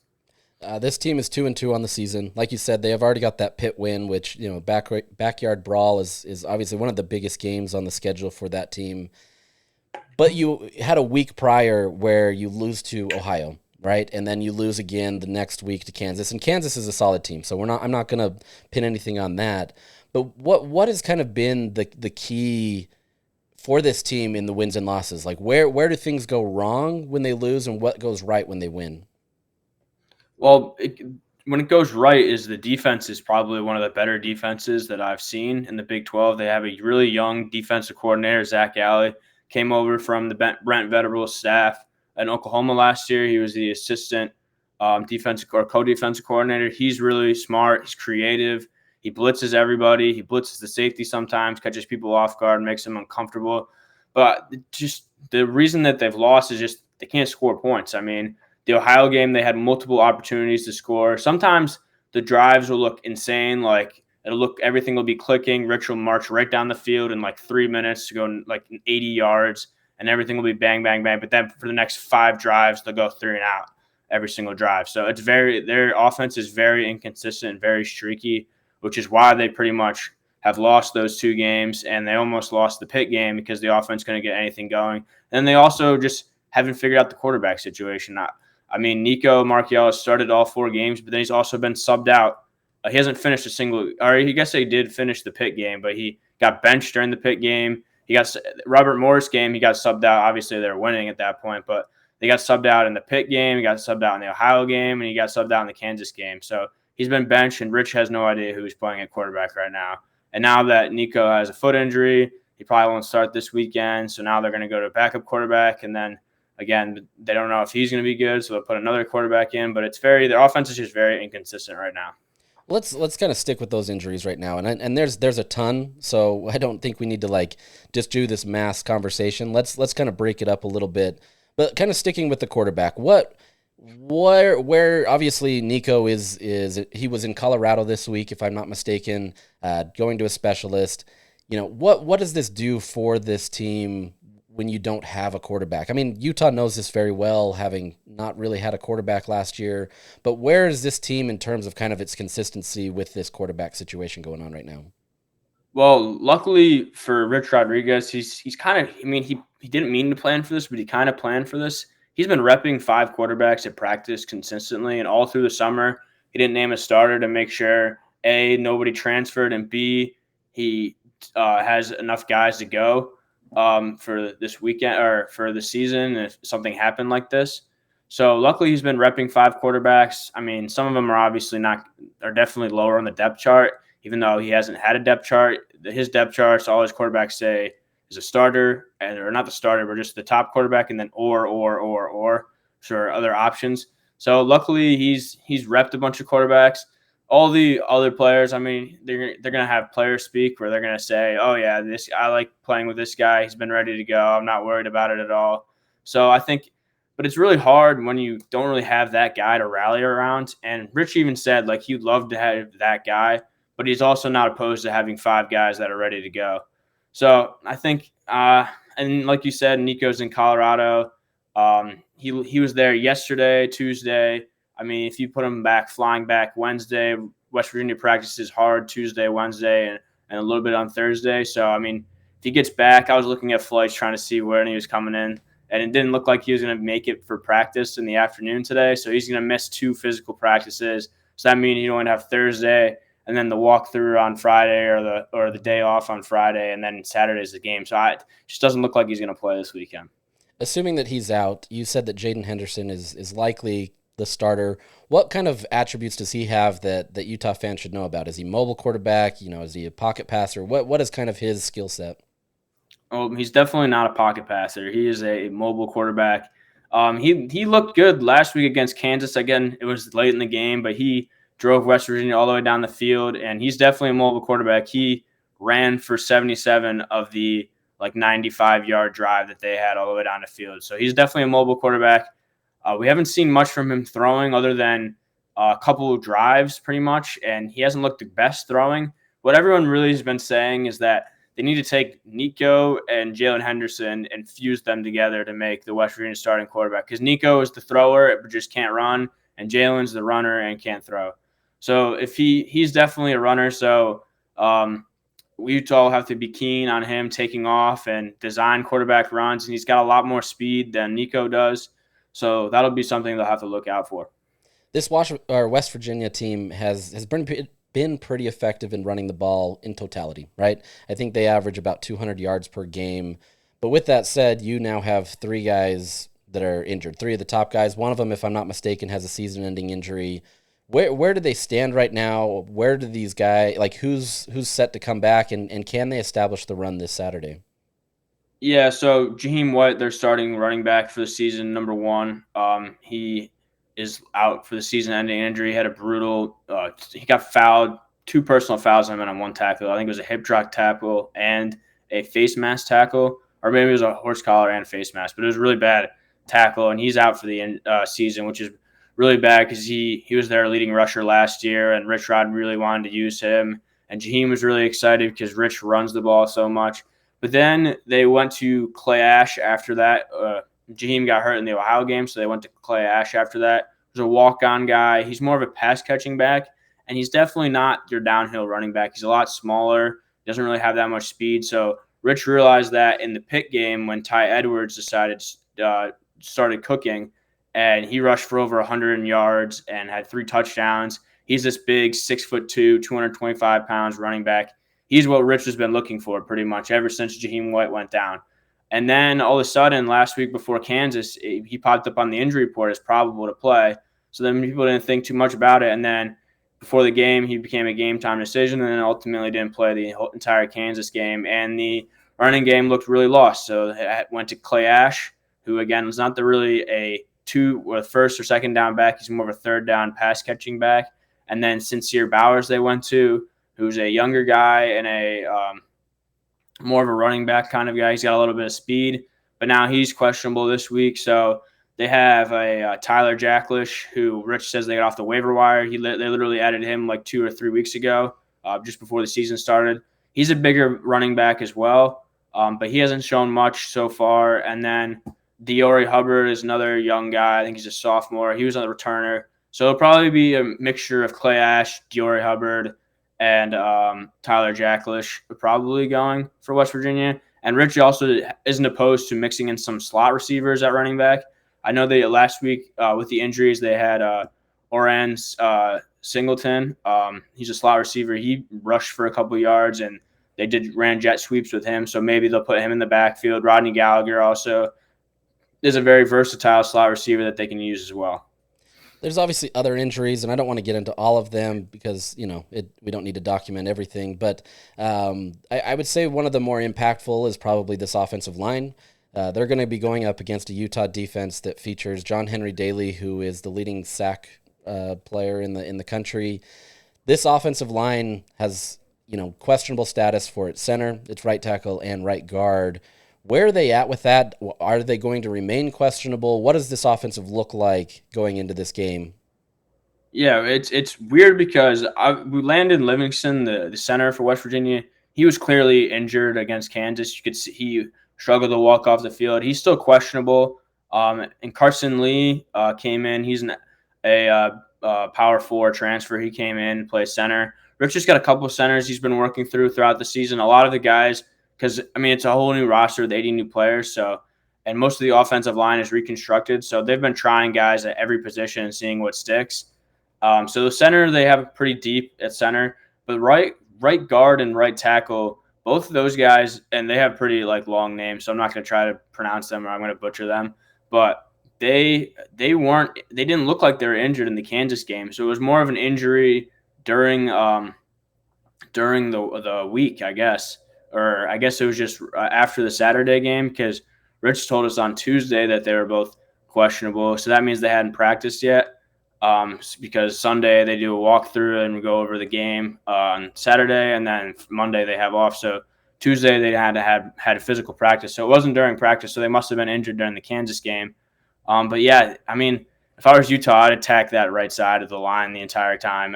This team is 2-2 on the season. Like you said, they have already got that Pitt win, which, backyard brawl is obviously one of the biggest games on the schedule for that team. But you had a week prior where you lose to Ohio, right? And then you lose again the next week to Kansas. And Kansas is a solid team, so I'm not going to pin anything on that. But what has kind of been the key for this team in the wins and losses? Like where do things go wrong when they lose, and what goes right when they win? Well, when it goes right is the defense is probably one of the better defenses that I've seen in the Big 12. They have a really young defensive coordinator, Zach Alley, came over from the Brent Venables staff in Oklahoma last year. He was the assistant defensive or co-defensive coordinator. He's really smart. He's creative. He blitzes everybody. He blitzes the safety sometimes, catches people off guard, makes them uncomfortable. But just the reason that they've lost is just they can't score points. I mean, the Ohio game, they had multiple opportunities to score. Sometimes the drives will look insane. Like everything will be clicking. Rich will march right down the field in like 3 minutes to go like 80 yards, and everything will be bang, bang, bang. But then for the next 5 drives, they'll go 3 and out every single drive. So their offense is very inconsistent, very streaky, which is why they pretty much have lost those 2 games, and they almost lost the Pitt game because the offense couldn't get anything going. And they also just haven't figured out the quarterback situation. I mean, Nico Marchiello has started all 4 games, but then he's also been subbed out. He hasn't finished a single – or I guess he did finish the Pitt game, but he got benched during the Pitt game. He got Robert Morris game. He got subbed out. Obviously, they were winning at that point, but they got subbed out in the Pitt game. He got subbed out in the Ohio game, and he got subbed out in the Kansas game. So he's been benched, and Rich has no idea who he's playing at quarterback right now. And now that Nico has a foot injury, he probably won't start this weekend. So now they're going to go to a backup quarterback, and then again, they don't know if he's going to be good, so they'll put another quarterback in. But their offense is just very inconsistent right now. Let's kind of stick with those injuries right now, and there's a ton, so I don't think we need to just do this mass conversation. Let's kind of break it up a little bit, but kind of sticking with the quarterback. Where obviously Nico is he was in Colorado this week, if I'm not mistaken, going to a specialist. What does this do for this team when you don't have a quarterback? I mean, Utah knows this very well, having not really had a quarterback last year, but where is this team in terms of kind of its consistency with this quarterback situation going on right now? Well, luckily for Rich Rodriguez, he's kind of, I mean, he didn't mean to plan for this, but he kind of planned for this. He's been repping 5 quarterbacks at practice consistently, and all through the summer, he didn't name a starter to make sure, A, nobody transferred, and B, he has enough guys to go for this weekend or for the season if something happened like this. So luckily he's been repping 5 quarterbacks. I mean, some of them are definitely lower on the depth chart, even though he hasn't had a depth chart. His depth charts, all his quarterbacks say is a starter, or not the starter, but just the top quarterback, and then or, sure, other options. So luckily he's repped a bunch of quarterbacks. all the other players, I mean, they're gonna have player speak where they're gonna say, "Oh yeah, I like playing with this guy. He's been ready to go. I'm not worried about it at all." So I think, but it's really hard when you don't really have that guy to rally around. And Rich even said like he'd love to have that guy, but he's also not opposed to having 5 guys that are ready to go. So I think, and like you said, Nico's in Colorado. He was there yesterday, Tuesday. I mean, if you put him back, flying back Wednesday, West Virginia practices hard Tuesday, Wednesday, and a little bit on Thursday. So, I mean, if he gets back, I was looking at flights trying to see when he was coming in, and it didn't look like he was going to make it for practice in the afternoon today. So he's going to miss 2 physical practices. So that means you only have Thursday and then the walkthrough on Friday or the day off on Friday, and then Saturday's the game. So it just doesn't look like he's going to play this weekend. Assuming that he's out, you said that Jaden Henderson is likely the starter. What kind of attributes does he have that Utah fans should know about? Is he mobile quarterback? Is he a pocket passer? What is kind of his skill set? Oh, he's definitely not a pocket passer. He is a mobile quarterback. He looked good last week against Kansas. Again, it was late in the game, but he drove West Virginia all the way down the field, and he's definitely a mobile quarterback. He ran for 77 of the 95-yard drive that they had all the way down the field. So he's definitely a mobile quarterback. We haven't seen much from him throwing other than a couple of drives pretty much, and he hasn't looked the best throwing. What everyone really has been saying is that they need to take Nico and Jalen Henderson and fuse them together to make the West Virginia starting quarterback, because Nico is the thrower but just can't run, and Jalen's the runner and can't throw. So if he's definitely a runner, so Utah have to be keen on him taking off and design quarterback runs, and he's got a lot more speed than Nico does. So that'll be something they'll have to look out for. This West Virginia team has been pretty effective in running the ball in totality, right? I think they average about 200 yards per game. But with that said, you now have 3 guys that are injured, 3 of the top guys. One of them, if I'm not mistaken, has a season-ending injury. Where do they stand right now? Where do these guys, who's set to come back, and can they establish the run this Saturday? Yeah, so Jaheim White, their starting running back for the season, number 1. He is out for the season-ending injury. He had a brutal he got fouled, 2 personal fouls on him on 1 tackle. I think it was a hip drop tackle and a face mask tackle, or maybe it was a horse collar and face mask, but it was a really bad tackle, and he's out for the season, which is really bad because he was their leading rusher last year, and Rich Rod really wanted to use him, and Jaheim was really excited because Rich runs the ball so much. But then they went to Clay Ash after that. Jaheim got hurt in the Ohio game, so they went to Clay Ash after that. He's a walk-on guy. He's more of a pass-catching back, and he's definitely not your downhill running back. He's a lot smaller, doesn't really have that much speed. So Rich realized that in the Pitt game when Ty Edwards started cooking, and he rushed for over 100 yards and had 3 touchdowns. He's this big 6'2", 225 pounds running back. He's what Rich has been looking for pretty much ever since Jaheim White went down. And then all of a sudden, last week before Kansas, he popped up on the injury report as probable to play. So then people didn't think too much about it. And then before the game, he became a game-time decision, and then ultimately didn't play the entire Kansas game. And the running game looked really lost. So it went to Clay Ash, who, again, was not really a first or second down back. He's more of a third down pass-catching back. And then Sincere Bowers they went to, who's a younger guy and a more of a running back kind of guy. He's got a little bit of speed, but now he's questionable this week. So they have a Tyler Jacklish, who Rich says they got off the waiver wire. They literally added him 2 or 3 weeks ago, just before the season started. He's a bigger running back as well, but he hasn't shown much so far. And then Diori Hubbard is another young guy. I think he's a sophomore. He was a returner. So it'll probably be a mixture of Clay Ash, Diori Hubbard, and Tyler Jacklish probably going for West Virginia. And Rich also isn't opposed to mixing in some slot receivers at running back. I know they last week with the injuries they had Oren Singleton. He's a slot receiver. He rushed for a couple yards, and they ran jet sweeps with him. So maybe they'll put him in the backfield. Rodney Gallagher also is a very versatile slot receiver that they can use as well. There's obviously other injuries, and I don't want to get into all of them because, we don't need to document everything. But I would say one of the more impactful is probably this offensive line. They're going to be going up against a Utah defense that features John Henry Daly, who is the leading sack player in the country. This offensive line has, questionable status for its center, its right tackle, and right guard. Where are they at with that? Are they going to remain questionable? What does this offensive look like going into this game? Yeah, it's weird because we landed Livingston, the center for West Virginia. He was clearly injured against Kansas. You could see he struggled to walk off the field. He's still questionable. And Carson Lee came in. He's a power forward transfer. He came in, play center. Rich just got a couple of centers he's been working throughout the season. A lot of the guys, because it's a whole new roster with 80 new players. So, and most of the offensive line is reconstructed. So they've been trying guys at every position and seeing what sticks. So the center, they have pretty deep at center, but right guard and right tackle, both of those guys, and they have pretty long names. So I'm not going to try to pronounce them or I'm going to butcher them. But they didn't look like they were injured in the Kansas game. So it was more of an injury during the week, I guess, or I guess it was just after the Saturday game, because Rich told us on Tuesday that they were both questionable. So that means they hadn't practiced yet. Because Sunday they do a walkthrough and we go over the game on Saturday, and then Monday they have off. So Tuesday they had a physical practice. So it wasn't during practice. So they must have been injured during the Kansas game. But yeah, if I was Utah, I'd attack that right side of the line the entire time.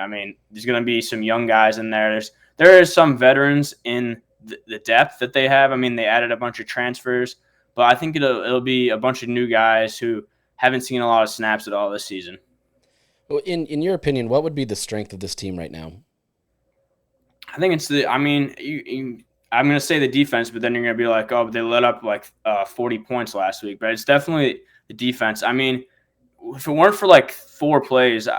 There's going to be some young guys in there. There is some veterans in the depth that they have. They added a bunch of transfers, but I think it'll be a bunch of new guys who haven't seen a lot of snaps at all this season. Well, in your opinion, what would be the strength of this team right now? I think it's I'm going to say the defense, but then you're going to be like, oh, but they let up 40 points last week. But it's definitely the defense. If it weren't for 4 plays,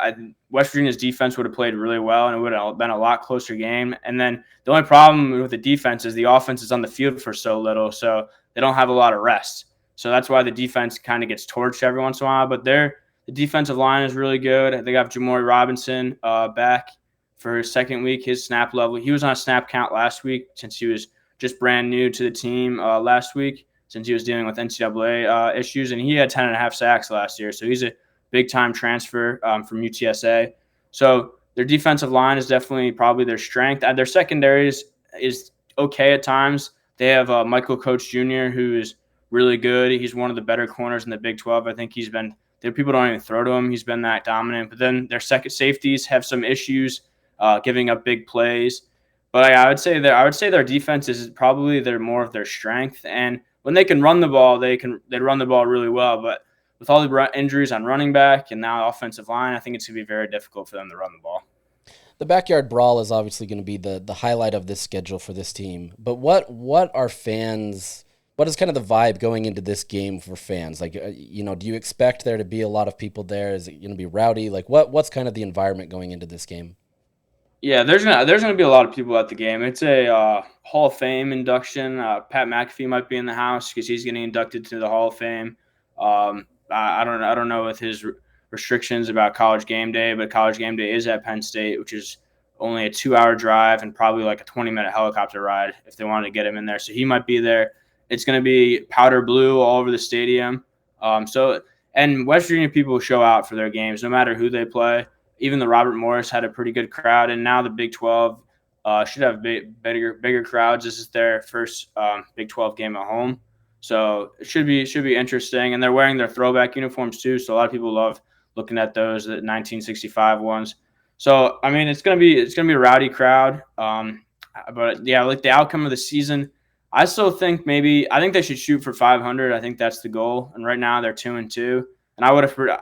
West Virginia's defense would have played really well, and it would have been a lot closer game. And then the only problem with the defense is the offense is on the field for so little, so they don't have a lot of rest. So that's why the defense kind of gets torched every once in a while. But the defensive line is really good. They got Jamori Robinson back for his second week. His snap level, he was on a snap count last week since he was just brand new to the team last week, since he was dealing with NCAA issues, and he had 10.5 sacks last year. So he's a big-time transfer from UTSA. So their defensive line is definitely probably their strength. Their secondary is okay at times. They have Michael Coach Jr., who is really good. He's one of the better corners in the Big 12. I think he's been – people don't even throw to him. He's been that dominant. But then their second safeties have some issues giving up big plays. But I would say their defense is probably more of their strength. And when they can run the ball, they run the ball really well. But with all the injuries on running back and now offensive line, I think it's going to be very difficult for them to run the ball. The backyard brawl is obviously going to be the highlight of this schedule for this team. But what are fans? What is kind of the vibe going into this game for fans? Do you expect there to be a lot of people there? Is it going to be rowdy? What's kind of the environment going into this game? Yeah, there's gonna be a lot of people at the game. It's a Hall of Fame induction. Pat McAfee might be in the house because he's getting inducted to the Hall of Fame. I don't know with his restrictions about College Game Day, but College Game Day is at Penn State, which is only a 2-hour drive and probably a 20-minute helicopter ride if they wanted to get him in there. So he might be there. It's going to be powder blue all over the stadium. And West Virginia people show out for their games, no matter who they play. Even the Robert Morris had a pretty good crowd, and now the Big 12 should have bigger crowds. This is their first Big 12 game at home, so it should be interesting. And they're wearing their throwback uniforms too, so a lot of people love looking at those, the 1965 ones. So it's gonna be a rowdy crowd. But yeah, the outcome of the season, I still think I think they should shoot for 500. I think that's the goal. And right now they're 2-2. And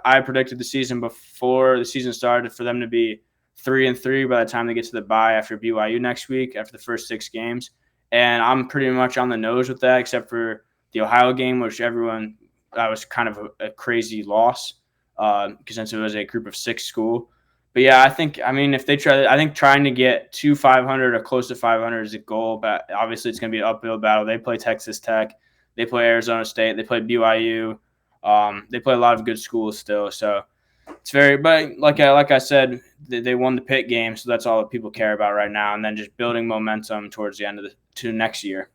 I predicted the season before the season started for them to be 3-3 by the time they get to the bye after BYU next week, after the first 6 games. And I'm pretty much on the nose with that, except for the Ohio game, which that was kind of a crazy loss since it was a group of 6 school. But yeah, I think trying to get to 500 or close to 500 is a goal. But obviously, it's going to be an uphill battle. They play Texas Tech, they play Arizona State, they play BYU. They play a lot of good schools still, so it's but like I said, they won the Pitt game, so that's all that people care about right now, and then just building momentum towards the end to next year.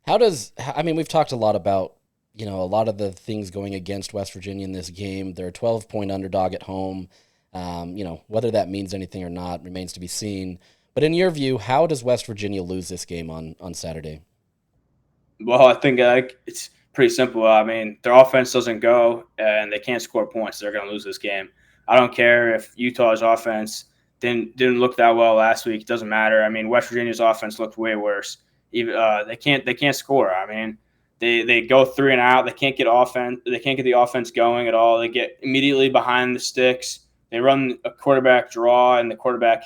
We've talked a lot about a lot of the things going against West Virginia in this game. They're a 12-point underdog at home. Whether that means anything or not remains to be seen. But in your view, how does West Virginia lose this game on Saturday? Well, I think it's pretty simple. I mean, their offense doesn't go and they can't score points. They're going to lose this game. I don't care if Utah's offense didn't look that well last week. It doesn't matter. I mean, West Virginia's offense looked way worse. Even they can't score. I mean, they go 3 and out. They can't get offense. They can't get the offense going at all. They get immediately behind the sticks. They run a quarterback draw, and the quarterback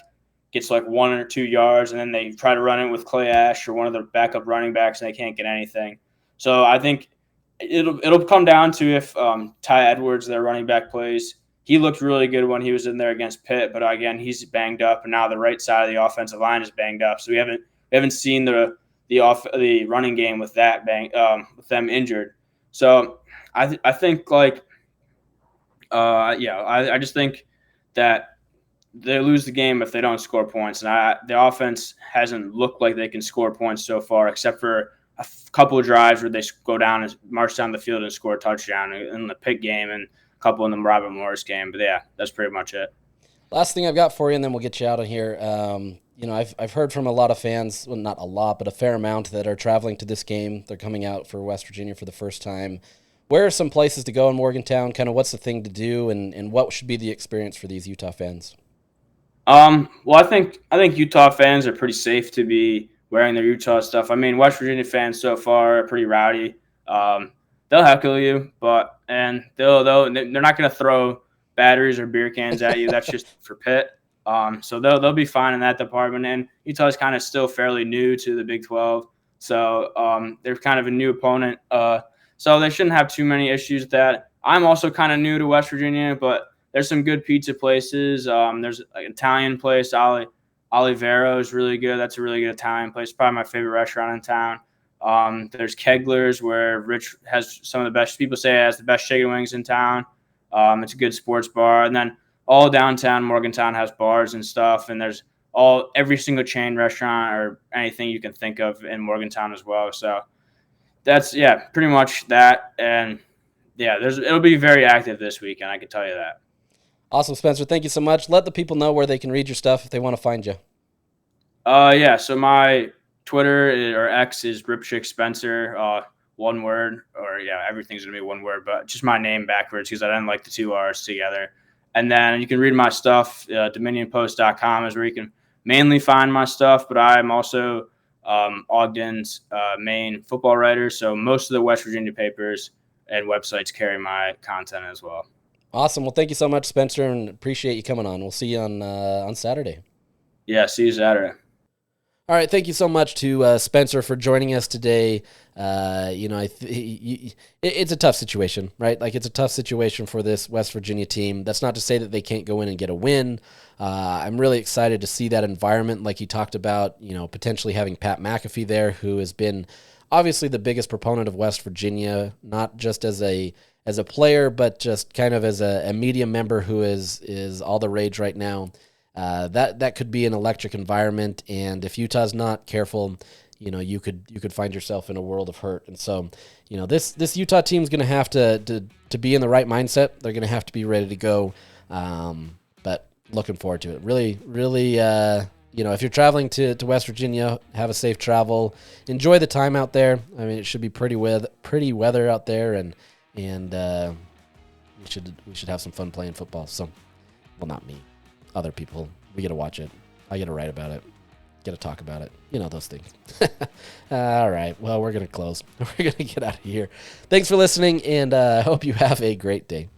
gets like 1 or 2 yards, and then they try to run it with Clay Ash or one of the backup running backs, and they can't get anything. So I think it'll come down to if Ty Edwards, their running back, plays. He looked really good when he was in there against Pitt, but again, he's banged up, and now the right side of the offensive line is banged up. So we haven't seen the running game with that with them injured. So I think I just think that they lose the game if they don't score points. And the offense hasn't looked like they can score points so far, except for a couple of drives where they go down and march down the field and score a touchdown in the Pitt game and a couple in the Robert Morris game. But yeah, that's pretty much it. Last thing I've got for you, and then we'll get you out of here. I've heard from a lot of fans, well, not a lot, but a fair amount that are traveling to this game. They're coming out for West Virginia for the first time. Where are some places to go in Morgantown? Kind of what's the thing to do, and what should be the experience for these Utah fans? Well, I think Utah fans are pretty safe to be wearing their Utah stuff. I mean, West Virginia fans so far are pretty rowdy. They'll heckle you, and they're not going to throw batteries or beer cans at you. That's just for Pitt. So they'll be fine in that department. And Utah's kind of still fairly new to the Big 12, so they're kind of a new opponent. So they shouldn't have too many issues with that. I'm also kind of new to West Virginia, but there's some good pizza places. There's an Italian place, Olivero is really good. That's a really good Italian place. Probably my favorite restaurant in town. There's Kegler's, where Rich has some of the best. People say it has the best chicken wings in town. It's a good sports bar, and then all downtown Morgantown has bars and stuff. And there's every single chain restaurant or anything you can think of in Morgantown as well. So that's pretty much that. And it'll be very active this weekend. I can tell you that. Awesome, Spencer. Thank you so much. Let the people know where they can read your stuff if they want to find you. So my Twitter or X is Ripchik Spencer, one word, or everything's gonna be one word, but just my name backwards because I didn't like the 2 R's together. And then you can read my stuff. DominionPost.com is where you can mainly find my stuff, but I'm also Ogden's main football writer, so most of the West Virginia papers and websites carry my content as well. Awesome. Well, thank you so much, Spencer, and appreciate you coming on. We'll see you on Saturday. Yeah, see you Saturday. All right, thank you so much to Spencer for joining us today. It's a tough situation, right? Like, it's a tough situation for this West Virginia team. That's not to say that they can't go in and get a win. I'm really excited to see that environment, like you talked about, potentially having Pat McAfee there, who has been obviously the biggest proponent of West Virginia, not just as a player, but just kind of as a media member who is all the rage right now. That could be an electric environment, and if Utah's not careful, you could find yourself in a world of hurt. And so, this Utah team's going to have to be in the right mindset. They're going to have to be ready to go. But looking forward to it. Really, really, if you're traveling to West Virginia, have a safe travel. Enjoy the time out there. I mean, it should be pretty weather out there, and we should have some fun playing football. So, well, not me. Other people. We get to watch it. I get to write about it. Get to talk about it. Those things. All right. Well, we're going to close. We're going to get out of here. Thanks for listening, and I hope you have a great day.